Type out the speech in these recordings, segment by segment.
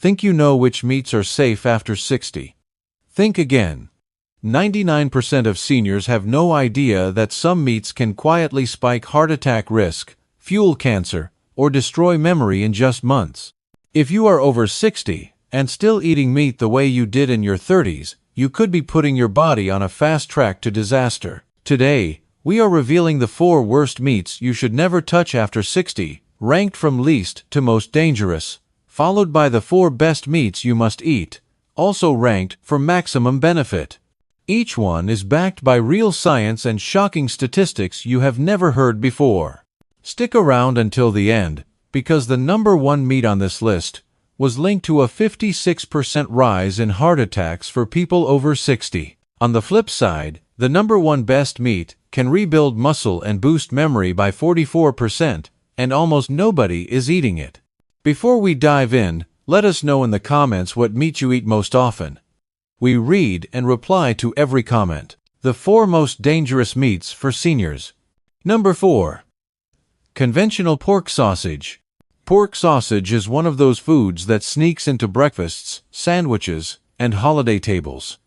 Think you know which meats are safe after 60? Think again. 99% of seniors have no idea that some meats can quietly spike heart attack risk, fuel cancer, or destroy memory in just months. If you are over 60 and still eating meat the way you did in your 30s, you could be putting your body on a fast track to disaster. Today, we are revealing the 4 worst meats you should never touch after 60, ranked from least to most dangerous, followed by the 4 best meats you must eat, also ranked for maximum benefit. Each one is backed by real science and shocking statistics you have never heard before. Stick around until the end, because the number 1 meat on this list was linked to a 56% rise in heart attacks for people over 60. On the flip side, the number 1 best meat can rebuild muscle and boost memory by 44%, and almost nobody is eating it. Before we dive in, let us know in the comments what meat you eat most often. We read and reply to every comment. The 4 most dangerous meats for seniors. Number 4. Conventional pork sausage. Pork sausage is one of those foods that sneaks into breakfasts, sandwiches, and holiday tables.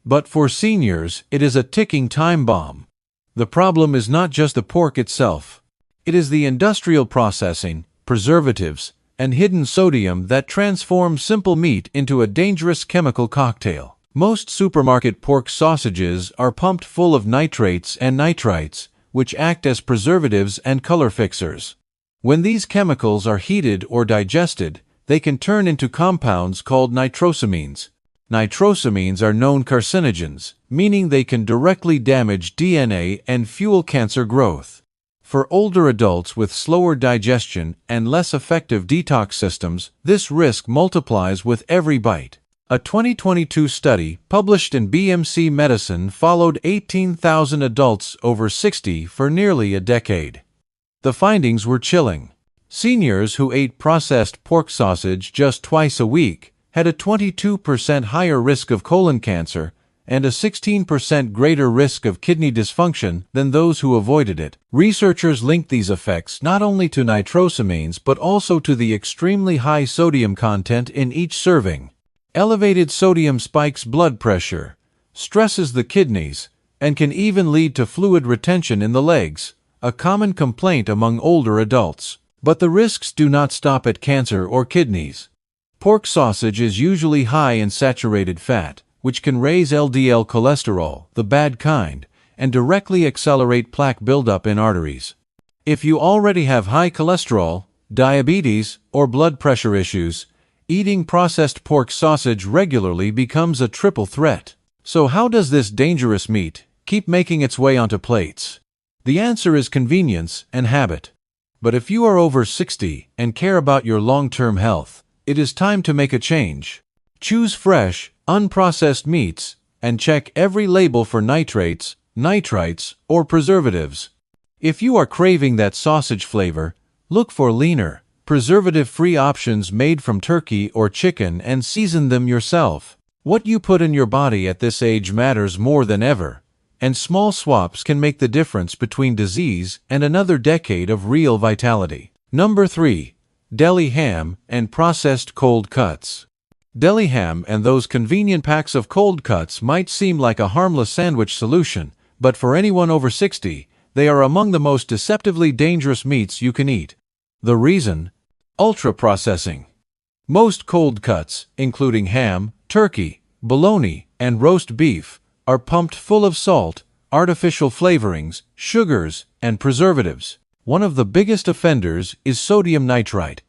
But for seniors, it is a ticking time bomb. The problem is not just the pork itself. It is the industrial processing, preservatives, and hidden sodium that transform simple meat into a dangerous chemical cocktail. Most supermarket pork sausages are pumped full of nitrates and nitrites, which act as preservatives and color fixers. When these chemicals are heated or digested, they can turn into compounds called nitrosamines. Nitrosamines are known carcinogens, meaning they can directly damage DNA and fuel cancer growth. For older adults with slower digestion and less effective detox systems, this risk multiplies with every bite. A 2022 study published in BMC Medicine followed 18,000 adults over 60 for nearly a decade. The findings were chilling. Seniors who ate processed pork sausage just twice a week had a 22% higher risk of colon cancer and a 16% greater risk of kidney dysfunction than those who avoided it. Researchers linked these effects not only to nitrosamines but also to the extremely high sodium content in each serving. Elevated sodium spikes blood pressure, stresses the kidneys, and can even lead to fluid retention in the legs, a common complaint among older adults. But the risks do not stop at cancer or kidneys. Pork sausage is usually high in saturated fat, which can raise LDL cholesterol, the bad kind, and directly accelerate plaque buildup in arteries. If you already have high cholesterol, diabetes, or blood pressure issues, eating processed pork sausage regularly becomes a triple threat. So how does this dangerous meat keep making its way onto plates? The answer is convenience and habit. But if you are over 60 and care about your long-term health, it is time to make a change. Choose fresh, unprocessed meats, and check every label for nitrates, nitrites, or preservatives. If you are craving that sausage flavor, look for leaner, preservative-free options made from turkey or chicken and season them yourself. What you put in your body at this age matters more than ever, and small swaps can make the difference between disease and another decade of real vitality. Number 3. Deli ham and processed cold cuts. Deli ham and those convenient packs of cold cuts might seem like a harmless sandwich solution, but for anyone over 60, they are among the most deceptively dangerous meats you can eat. The reason? Ultra-processing. Most cold cuts, including ham, turkey, bologna, and roast beef, are pumped full of salt, artificial flavorings, sugars, and preservatives. One of the biggest offenders is sodium nitrite,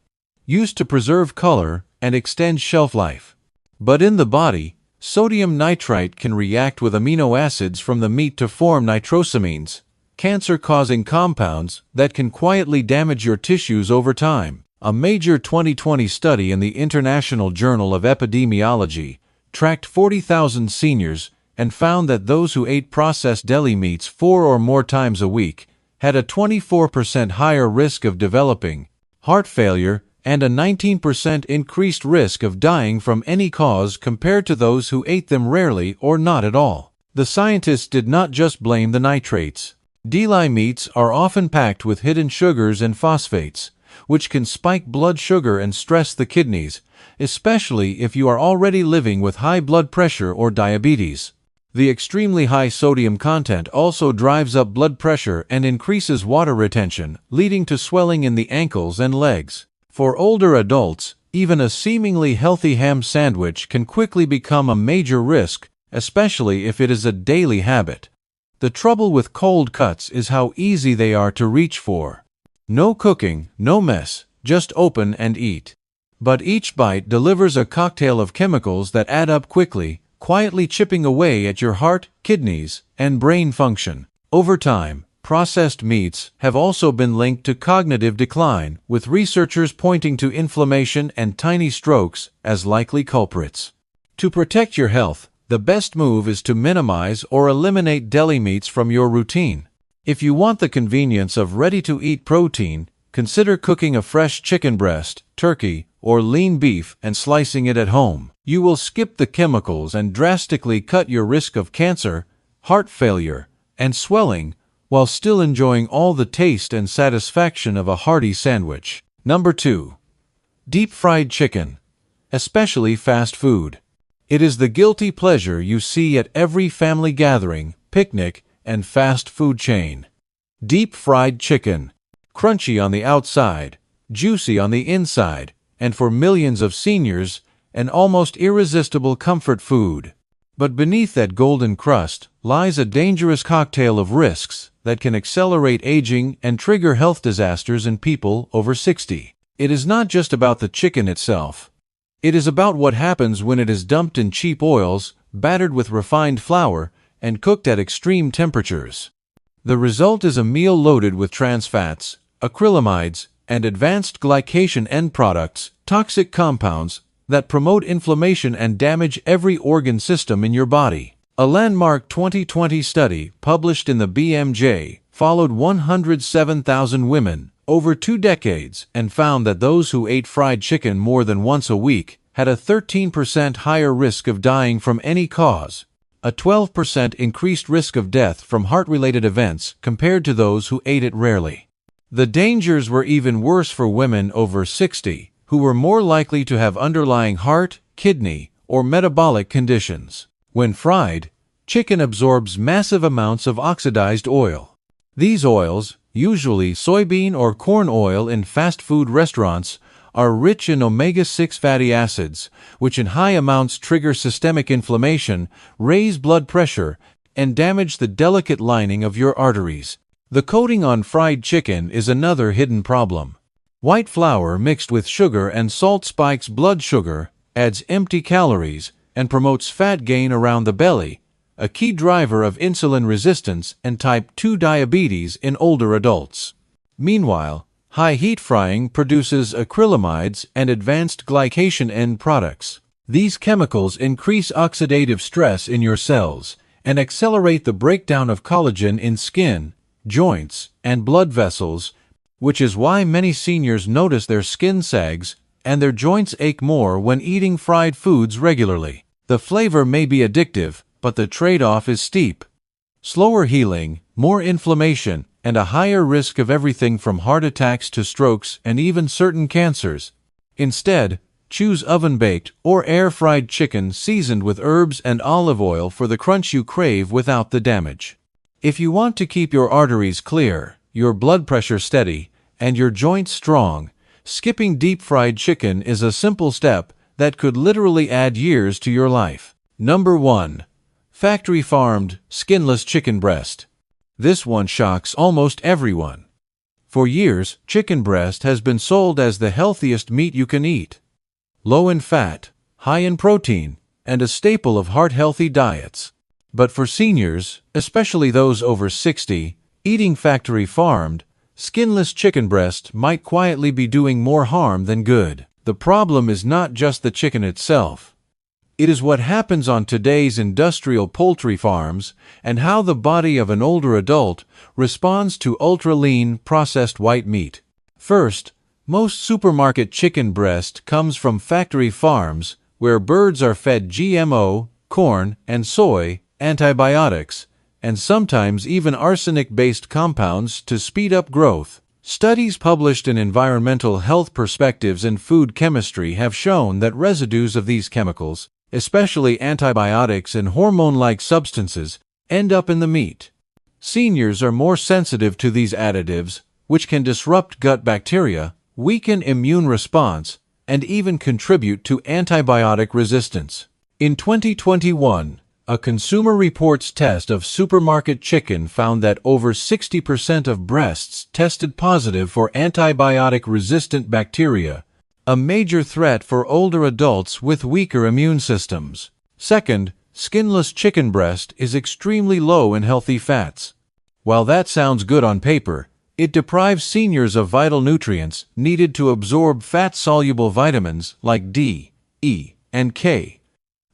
used to preserve color and extend shelf life. But in the body, sodium nitrite can react with amino acids from the meat to form nitrosamines, cancer-causing compounds that can quietly damage your tissues over time. A major 2020 study in the International Journal of Epidemiology tracked 40,000 seniors and found that those who ate processed deli meats 4 or more times a week had a 24% higher risk of developing heart failure and a 19% increased risk of dying from any cause compared to those who ate them rarely or not at all. The scientists did not just blame the nitrates. Deli meats are often packed with hidden sugars and phosphates, which can spike blood sugar and stress the kidneys, especially if you are already living with high blood pressure or diabetes. The extremely high sodium content also drives up blood pressure and increases water retention, leading to swelling in the ankles and legs. For older adults, even a seemingly healthy ham sandwich can quickly become a major risk, especially if it is a daily habit. The trouble with cold cuts is how easy they are to reach for. No cooking, no mess, just open and eat. But each bite delivers a cocktail of chemicals that add up quickly, quietly chipping away at your heart, kidneys, and brain function. Over time, processed meats have also been linked to cognitive decline, with researchers pointing to inflammation and tiny strokes as likely culprits. To protect your health, the best move is to minimize or eliminate deli meats from your routine. If you want the convenience of ready-to-eat protein, consider cooking a fresh chicken breast, turkey, or lean beef and slicing it at home. You will skip the chemicals and drastically cut your risk of cancer, heart failure, and swelling, while still enjoying all the taste and satisfaction of a hearty sandwich. Number 2. Deep-fried chicken, especially fast food. It is the guilty pleasure you see at every family gathering, picnic, and fast food chain. Deep-fried chicken. Crunchy on the outside, juicy on the inside, and for millions of seniors, an almost irresistible comfort food. But beneath that golden crust lies a dangerous cocktail of risks that can accelerate aging and trigger health disasters in people over 60. It is not just about the chicken itself. It is about what happens when it is dumped in cheap oils, battered with refined flour, and cooked at extreme temperatures. The result is a meal loaded with trans fats, acrylamides, and advanced glycation end products, toxic compounds that promote inflammation and damage every organ system in your body. A landmark 2020 study published in the BMJ followed 107,000 women over 2 decades and found that those who ate fried chicken more than once a week had a 13% higher risk of dying from any cause, a 12% increased risk of death from heart-related events compared to those who ate it rarely. The dangers were even worse for women over 60, who were more likely to have underlying heart, kidney, or metabolic conditions. When fried, chicken absorbs massive amounts of oxidized oil. These oils, usually soybean or corn oil in fast food restaurants, are rich in omega-6 fatty acids, which in high amounts trigger systemic inflammation, raise blood pressure, and damage the delicate lining of your arteries. The coating on fried chicken is another hidden problem. White flour mixed with sugar and salt spikes blood sugar, adds empty calories, and promotes fat gain around the belly, a key driver of insulin resistance and type 2 diabetes in older adults. Meanwhile, high heat frying produces acrylamides and advanced glycation end products. These chemicals increase oxidative stress in your cells and accelerate the breakdown of collagen in skin, joints, and blood vessels, which is why many seniors notice their skin sags and their joints ache more when eating fried foods regularly. The flavor may be addictive, but the trade-off is steep. Slower healing, more inflammation, and a higher risk of everything from heart attacks to strokes and even certain cancers. Instead, choose oven-baked or air-fried chicken seasoned with herbs and olive oil for the crunch you crave without the damage. If you want to keep your arteries clear, your blood pressure steady, and your joints strong, skipping deep-fried chicken is a simple step that could literally add years to your life. Number 1. Factory-farmed, skinless chicken breast. This one shocks almost everyone. For years, chicken breast has been sold as the healthiest meat you can eat. Low in fat, high in protein, and a staple of heart-healthy diets. But for seniors, especially those over 60, eating factory-farmed, skinless chicken breast might quietly be doing more harm than good. The problem is not just the chicken itself. It is what happens on today's industrial poultry farms and how the body of an older adult responds to ultra-lean, processed white meat. First, most supermarket chicken breast comes from factory farms where birds are fed GMO, corn, and soy, antibiotics, and sometimes even arsenic-based compounds to speed up growth, Studies published in Environmental Health Perspectives and Food Chemistry have shown that residues of these chemicals, especially antibiotics and hormone-like substances, end up in the meat. Seniors are more sensitive to these additives, which can disrupt gut bacteria, weaken immune response, and even contribute to antibiotic resistance. In 2021, a Consumer Reports test of supermarket chicken found that over 60% of breasts tested positive for antibiotic-resistant bacteria, a major threat for older adults with weaker immune systems. Second, skinless chicken breast is extremely low in healthy fats. While that sounds good on paper, it deprives seniors of vital nutrients needed to absorb fat-soluble vitamins like D, E, and K.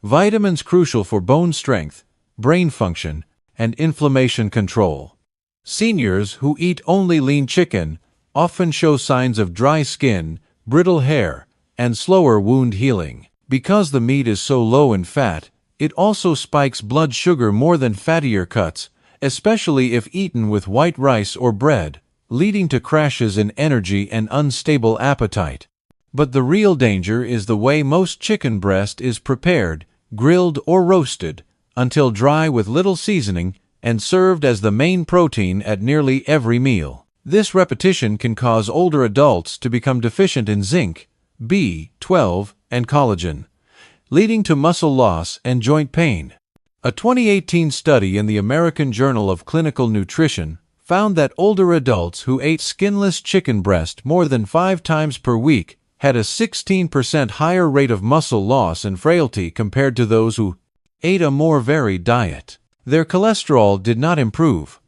Vitamins crucial for bone strength, brain function, and inflammation control. Seniors who eat only lean chicken often show signs of dry skin, brittle hair, and slower wound healing. Because the meat is so low in fat, it also spikes blood sugar more than fattier cuts, especially if eaten with white rice or bread, leading to crashes in energy and unstable appetite. But the real danger is the way most chicken breast is prepared, grilled or roasted, until dry with little seasoning and served as the main protein at nearly every meal. This repetition can cause older adults to become deficient in zinc, B12, and collagen, leading to muscle loss and joint pain. A 2018 study in the American Journal of Clinical Nutrition found that older adults who ate skinless chicken breast more than 5 times per week had a 16% higher rate of muscle loss and frailty compared to those who ate a more varied diet. Their cholesterol did not improve,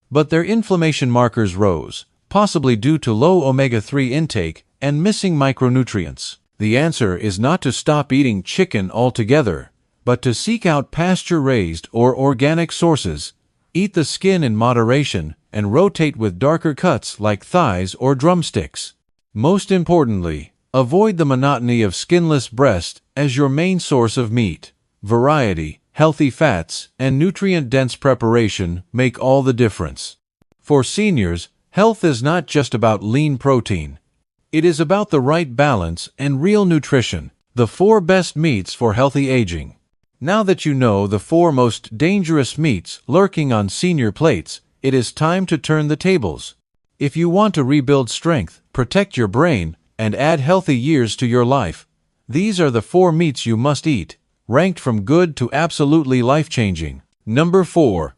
but their inflammation markers rose, possibly due to low omega-3 intake and missing micronutrients. The answer is not to stop eating chicken altogether, but to seek out pasture-raised or organic sources, eat the skin in moderation, and rotate with darker cuts like thighs or drumsticks. Most importantly, avoid the monotony of skinless breast as your main source of meat. Variety, healthy fats, and nutrient-dense preparation make all the difference. For seniors, health is not just about lean protein. It is about the right balance and real nutrition, the 4 best meats for healthy aging. Now that you know the 4 most dangerous meats lurking on senior plates, it is time to turn the tables. If you want to rebuild strength, protect your brain, and add healthy years to your life, these are the 4 meats you must eat, ranked from good to absolutely life-changing. Number 4.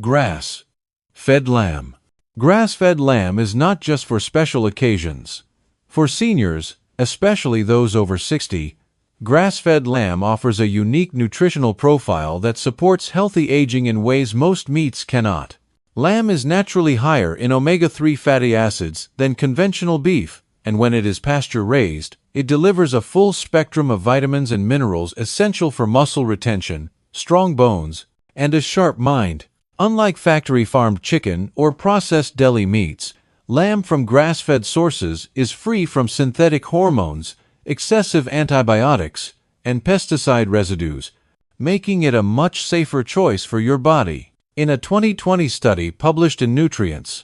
Grass-fed lamb. Grass-fed lamb is not just for special occasions. For seniors, especially those over 60, grass-fed lamb offers a unique nutritional profile that supports healthy aging in ways most meats cannot. Lamb is naturally higher in omega-3 fatty acids than conventional beef, and when it is pasture-raised, it delivers a full spectrum of vitamins and minerals essential for muscle retention, strong bones, and a sharp mind. Unlike factory-farmed chicken or processed deli meats, lamb from grass-fed sources is free from synthetic hormones, excessive antibiotics, and pesticide residues, making it a much safer choice for your body. In a 2020 study published in Nutrients,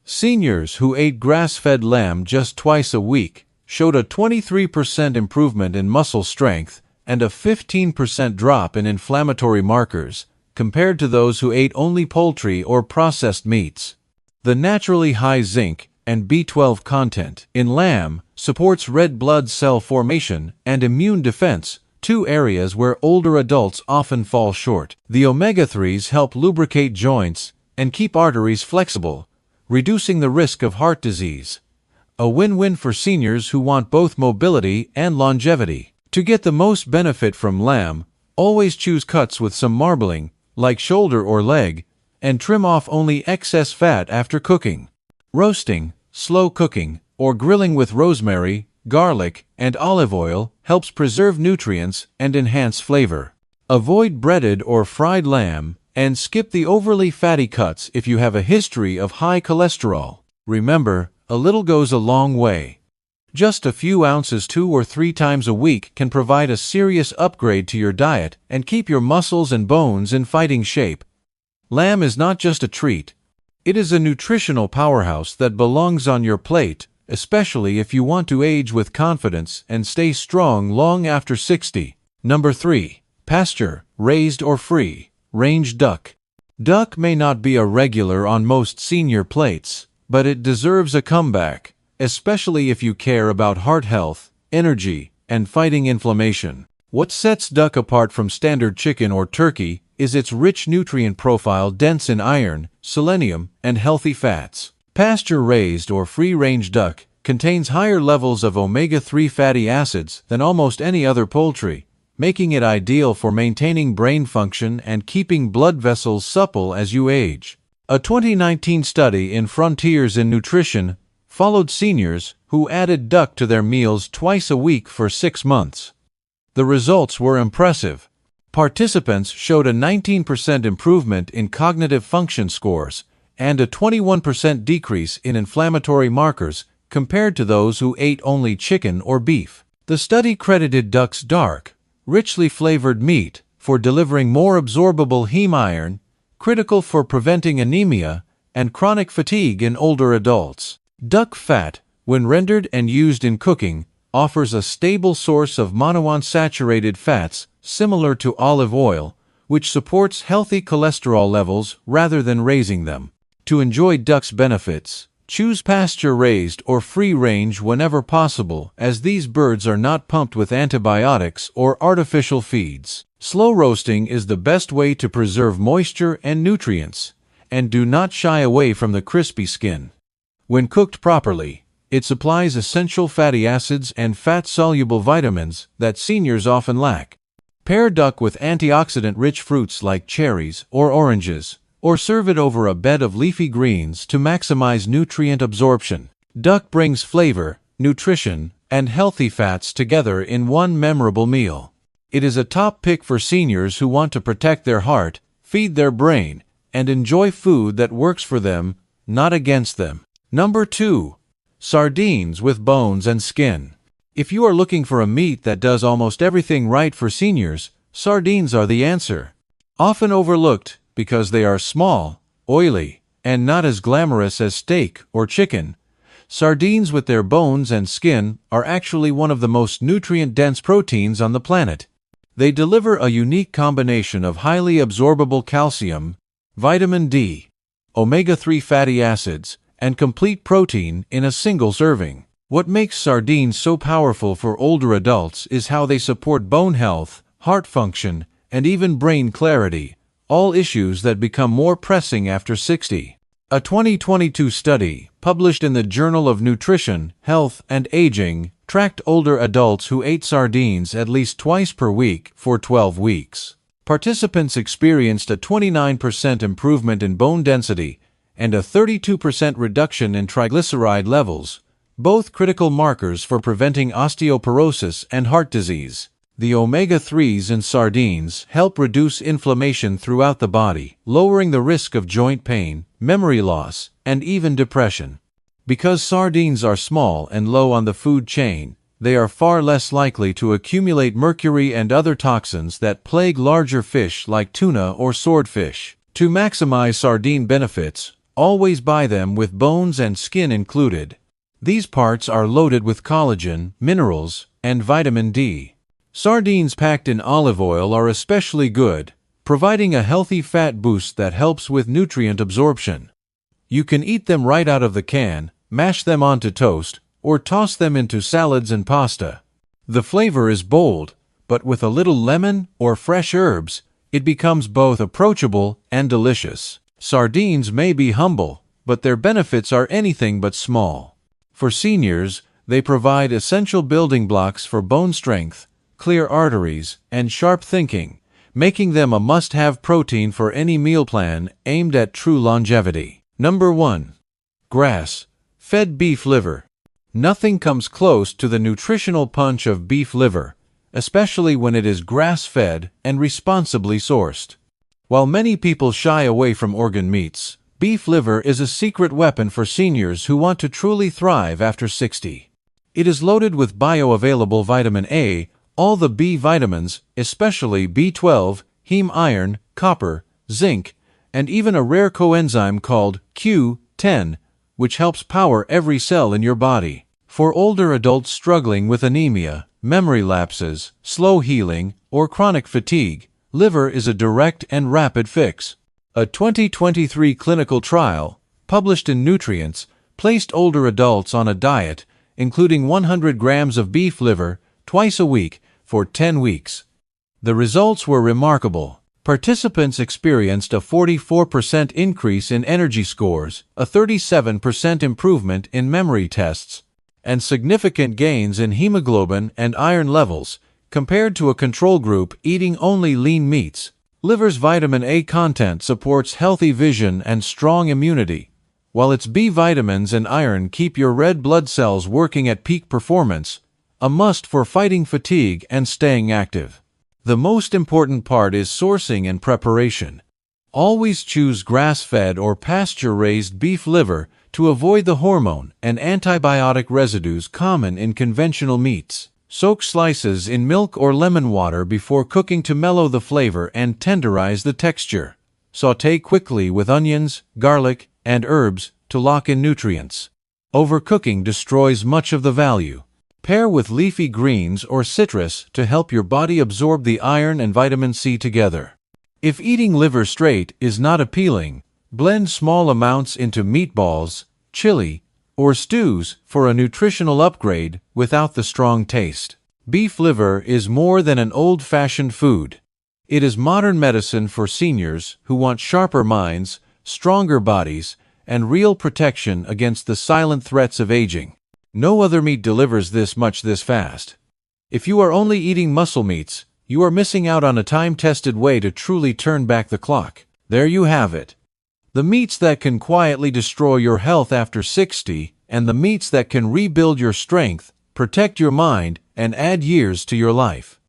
seniors who ate grass-fed lamb just twice a week showed a 23% improvement in muscle strength and a 15% drop in inflammatory markers compared to those who ate only poultry or processed meats. The naturally high zinc and B12 content in lamb supports red blood cell formation and immune defense, 2 areas where older adults often fall short. The omega-3s help lubricate joints and keep arteries flexible, reducing the risk of heart disease. A win-win for seniors who want both mobility and longevity. To get the most benefit from lamb, always choose cuts with some marbling, like shoulder or leg, and trim off only excess fat after cooking. Roasting, slow cooking, or grilling with rosemary, garlic, and olive oil helps preserve nutrients and enhance flavor. Avoid breaded or fried lamb, and skip the overly fatty cuts if you have a history of high cholesterol. Remember, a little goes a long way. Just a few ounces 2 or 3 times a week can provide a serious upgrade to your diet and keep your muscles and bones in fighting shape. Lamb is not just a treat. It is a nutritional powerhouse that belongs on your plate, especially if you want to age with confidence and stay strong long after 60. Number 3. Pasture, raised or free-range duck. Duck may not be a regular on most senior plates, but it deserves a comeback, especially if you care about heart health, energy, and fighting inflammation. What sets duck apart from standard chicken or turkey is its rich nutrient profile dense in iron, selenium, and healthy fats. Pasture-raised or free-range duck contains higher levels of omega-3 fatty acids than almost any other poultry, making it ideal for maintaining brain function and keeping blood vessels supple as you age. A 2019 study in Frontiers in Nutrition followed seniors who added duck to their meals twice a week for 6 months. The results were impressive. Participants showed a 19% improvement in cognitive function scores and a 21% decrease in inflammatory markers compared to those who ate only chicken or beef. The study credited duck's dark, richly flavored meat for delivering more absorbable heme iron, critical for preventing anemia and chronic fatigue in older adults. Duck fat, when rendered and used in cooking, offers a stable source of monounsaturated fats similar to olive oil, which supports healthy cholesterol levels rather than raising them. To enjoy duck's benefits, choose pasture-raised or free-range whenever possible, as these birds are not pumped with antibiotics or artificial feeds. Slow roasting is the best way to preserve moisture and nutrients, and do not shy away from the crispy skin. When cooked properly, it supplies essential fatty acids and fat-soluble vitamins that seniors often lack. Pair duck with antioxidant-rich fruits like cherries or oranges, or serve it over a bed of leafy greens to maximize nutrient absorption. Duck brings flavor, nutrition, and healthy fats together in one memorable meal. It is a top pick for seniors who want to protect their heart, feed their brain, and enjoy food that works for them, not against them. Number 2. Sardines with bones and skin. If you are looking for a meat that does almost everything right for seniors, sardines are the answer. Often overlooked because they are small, oily, and not as glamorous as steak or chicken, sardines with their bones and skin are actually one of the most nutrient-dense proteins on the planet. They deliver a unique combination of highly absorbable calcium, vitamin D, omega-3 fatty acids, and complete protein in a single serving. What makes sardines so powerful for older adults is how they support bone health, heart function, and even brain clarity, all issues that become more pressing after 60. A 2022 study, published in the Journal of Nutrition, Health, and Aging, tracked older adults who ate sardines at least twice per week for 12 weeks. Participants experienced a 29% improvement in bone density and a 32% reduction in triglyceride levels, both critical markers for preventing osteoporosis and heart disease. The omega-3s in sardines help reduce inflammation throughout the body, lowering the risk of joint pain, memory loss, and even depression. Because sardines are small and low on the food chain, they are far less likely to accumulate mercury and other toxins that plague larger fish like tuna or swordfish. To maximize sardine benefits, always buy them with bones and skin included. These parts are loaded with collagen, minerals, and vitamin D. Sardines packed in olive oil are especially good, providing a healthy fat boost that helps with nutrient absorption. You can eat them right out of the can, mash them onto toast, or toss them into salads and pasta. The flavor is bold, but with a little lemon or fresh herbs, it becomes both approachable and delicious. Sardines may be humble, but their benefits are anything but small. For seniors, they provide essential building blocks for bone strength, clear arteries, and sharp thinking, making them a must-have protein for any meal plan aimed at true longevity. Number 1. Grass-fed beef liver. Nothing comes close to the nutritional punch of beef liver, especially when it is grass-fed and responsibly sourced. While many people shy away from organ meats, beef liver is a secret weapon for seniors who want to truly thrive after 60. It is loaded with bioavailable vitamin A, all the B vitamins, especially B12, heme iron, copper, zinc, and even a rare coenzyme called Q10, which helps power every cell in your body. For older adults struggling with anemia, memory lapses, slow healing, or chronic fatigue, liver is a direct and rapid fix. A 2023 clinical trial, published in Nutrients, placed older adults on a diet, including 100 grams of beef liver, twice a week, for 10 weeks. The results were remarkable. Participants experienced a 44% increase in energy scores, a 37% improvement in memory tests, and significant gains in hemoglobin and iron levels, compared to a control group eating only lean meats. Liver's vitamin A content supports healthy vision and strong immunity, while its B vitamins and iron keep your red blood cells working at peak performance, a must for fighting fatigue and staying active. The most important part is sourcing and preparation. Always choose grass-fed or pasture-raised beef liver to avoid the hormone and antibiotic residues common in conventional meats. Soak slices in milk or lemon water before cooking to mellow the flavor and tenderize the texture. Sauté quickly with onions, garlic, and herbs to lock in nutrients. Overcooking destroys much of the value. Pair with leafy greens or citrus to help your body absorb the iron and vitamin C together. If eating liver straight is not appealing, blend small amounts into meatballs, chili, or stews for a nutritional upgrade without the strong taste. Beef liver is more than an old-fashioned food. It is modern medicine for seniors who want sharper minds, stronger bodies, and real protection against the silent threats of aging. No other meat delivers this much this fast. If you are only eating muscle meats, you are missing out on a time-tested way to truly turn back the clock. There you have it. The meats that can quietly destroy your health after 60, and the meats that can rebuild your strength, protect your mind, and add years to your life.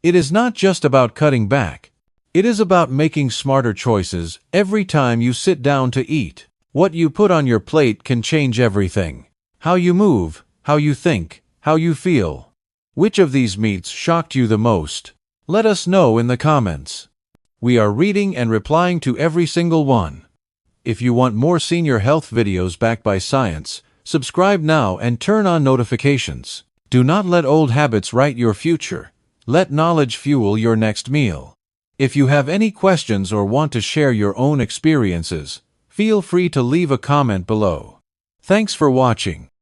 It is not just about cutting back. It is about making smarter choices every time you sit down to eat. What you put on your plate can change everything. How you move, how you think, how you feel. Which of these meats shocked you the most? Let us know in the comments. We are reading and replying to every single one. If you want more senior health videos backed by science, subscribe now and turn on notifications. Do not let old habits write your future. Let knowledge fuel your next meal. If you have any questions or want to share your own experiences, feel free to leave a comment below. Thanks for watching.